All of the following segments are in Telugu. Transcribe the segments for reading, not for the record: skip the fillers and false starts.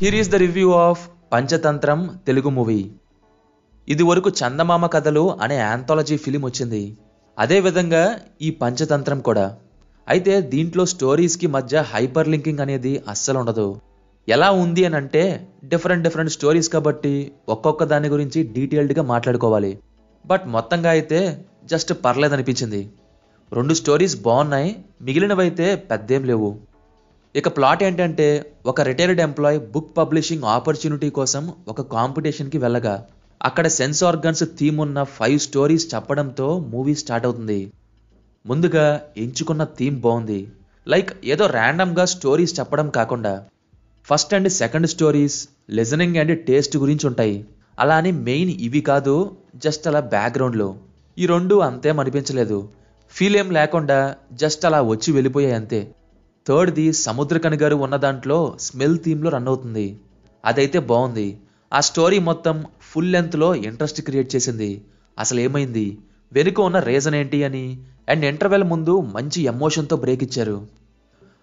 Here is the review of Panchatantram Telugu movie. ఇది వరకు చందమామ కథలు అనే యాంథాలజీ ఫిలిం వచ్చింది. అదే విధంగా ఈ పంచతంత్రం కూడా. అయితే దీంట్లో స్టోరీస్కి మధ్య హైపర్ లింకింగ్ అనేది అస్సలు ఉండదు. ఎలా ఉంది అని అంటే డిఫరెంట్ స్టోరీస్ కాబట్టి ఒక్కొక్క దాని గురించి డీటెయిల్డ్గా మాట్లాడుకోవాలి. బట్ మొత్తంగా అయితే జస్ట్ పర్లేదనిపించింది. 2 స్టోరీస్ బాగున్నాయి, మిగిలినవైతే పెద్దేం లేవు. ఇక ప్లాట్ ఏంటంటే ఒక retired employee book publishing opportunity కోసం ఒక కాంపిటీషన్కి వెళ్ళగా అక్కడ సెన్స్ ఆర్గన్స్ థీమ్ ఉన్న 5 స్టోరీస్ చెప్పడంతో మూవీ స్టార్ట్ అవుతుంది. ముందుగా ఎంచుకున్న థీమ్ బాగుంది. లైక్ ఏదో ర్యాండమ్గా స్టోరీస్ చెప్పడం కాకుండా first and second stories listening and taste గురించి ఉంటాయి. అలా అని మెయిన్ ఇవి కాదు, జస్ట్ అలా బ్యాక్గ్రౌండ్లో. ఈ 2 అంతేం అనిపించలేదు. ఫీల్ ఏం లేకుండా జస్ట్ అలా వచ్చి వెళ్ళిపోయాయి అంతే. థర్డ్ది సముద్రకని గారు ఉన్న దాంట్లో స్మెల్ థీమ్లో రన్ అవుతుంది. అదైతే బాగుంది. ఆ స్టోరీ మొత్తం ఫుల్ లెంత్లో ఇంట్రెస్ట్ క్రియేట్ చేసింది. అసలు ఏమైంది, వెనుక ఉన్న రీజన్ ఏంటి అని, అండ్ ఇంటర్వెల్ ముందు మంచి ఎమోషన్తో బ్రేక్ ఇచ్చారు.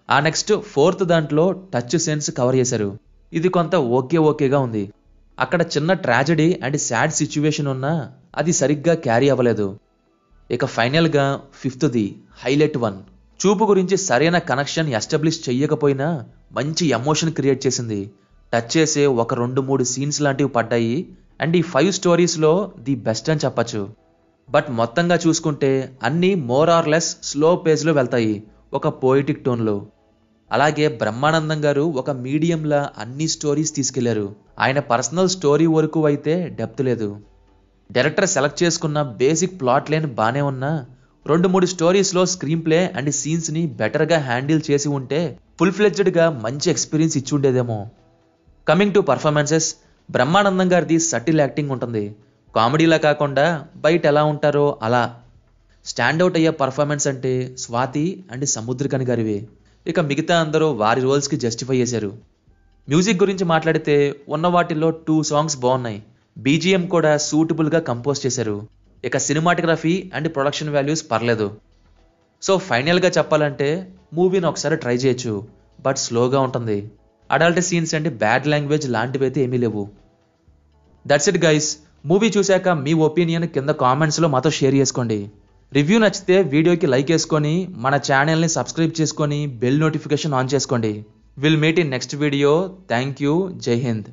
ఆ నెక్స్ట్ ఫోర్త్ దాంట్లో టచ్ సెన్స్ కవర్ చేశారు. ఇది కొంత ఓకేగా ఉంది. అక్కడ చిన్న ట్రాజడీ అండ్ సాడ్ సిచ్యువేషన్ ఉన్నా అది సరిగ్గా క్యారీ అవ్వలేదు. ఇక ఫైనల్గా ఫిఫ్త్ది హైలైట్ వన్. చూపు గురించి సరైన కనెక్షన్ ఎస్టాబ్లిష్ చెయ్యకపోయినా మంచి ఎమోషన్ క్రియేట్ చేసింది. టచ్ చేసే ఒక 2-3 సీన్స్ లాంటివి పడ్డాయి. అండ్ ఈ 5 స్టోరీస్లో ది బెస్ట్ అని చెప్పచ్చు. బట్ మొత్తంగా చూసుకుంటే అన్నీ మోర్ ఆర్ లెస్ స్లో పేజ్లో వెళ్తాయి, ఒక పోయిటిక్ టోన్లో. అలాగే బ్రహ్మానందం గారు ఒక మీడియంలా అన్ని స్టోరీస్ తీసుకెళ్లారు. ఆయన పర్సనల్ స్టోరీ వరకు అయితే డెప్త్ లేదు. డైరెక్టర్ సెలెక్ట్ చేసుకున్న బేసిక్ ప్లాట్ లైన్ బానే ఉన్నా 2-3 స్టోరీస్లో స్క్రీన్ ప్లే అండ్ సీన్స్ని బెటర్గా హ్యాండిల్ చేసి ఉంటే ఫుల్ ఫ్లెడ్జ్డ్గా మంచి ఎక్స్పీరియన్స్ ఇచ్చి ఉండేదేమో. కమింగ్ టు పర్ఫార్మెన్సెస్, బ్రహ్మానందం గారిది సటిల్ యాక్టింగ్ ఉంటుంది. కామెడీలా కాకుండా బయట ఎలా ఉంటారో అలా. స్టాండ్అవుట్ అయ్యే పర్ఫార్మెన్స్ అంటే స్వాతి అండ్ సముద్రకని గారివే. ఇక మిగతా అందరూ వారి రోల్స్కి జస్టిఫై చేశారు. మ్యూజిక్ గురించి మాట్లాడితే ఉన్న వాటిల్లో 2 సాంగ్స్ బాగున్నాయి. బీజిఎం కూడా సూటబుల్గా కంపోజ్ చేశారు. ఇక సినిమాటోగ్రఫీ అండ్ ప్రొడక్షన్ వాల్యూస్ పర్లేదు. సో ఫైనల్గా చెప్పాలంటే మూవీని ఒకసారి ట్రై చేయొచ్చు, బట్ స్లోగా ఉంటుంది. Adult scenes and bad language లాంటివి అయితే ఏమీ లేవు. That's it guys. మూవీ చూశాక మీ ఒపీనియన్ కింద కామెంట్స్లో మాతో షేర్ చేసుకోండి. రివ్యూ నచ్చితే వీడియోకి లైక్ వేసుకొని మన ఛానల్ని సబ్స్క్రైబ్ చేసుకొని బెల్ నోటిఫికేషన్ ఆన్ చేసుకోండి. Will meet in next video. Thank you. జై హింద్.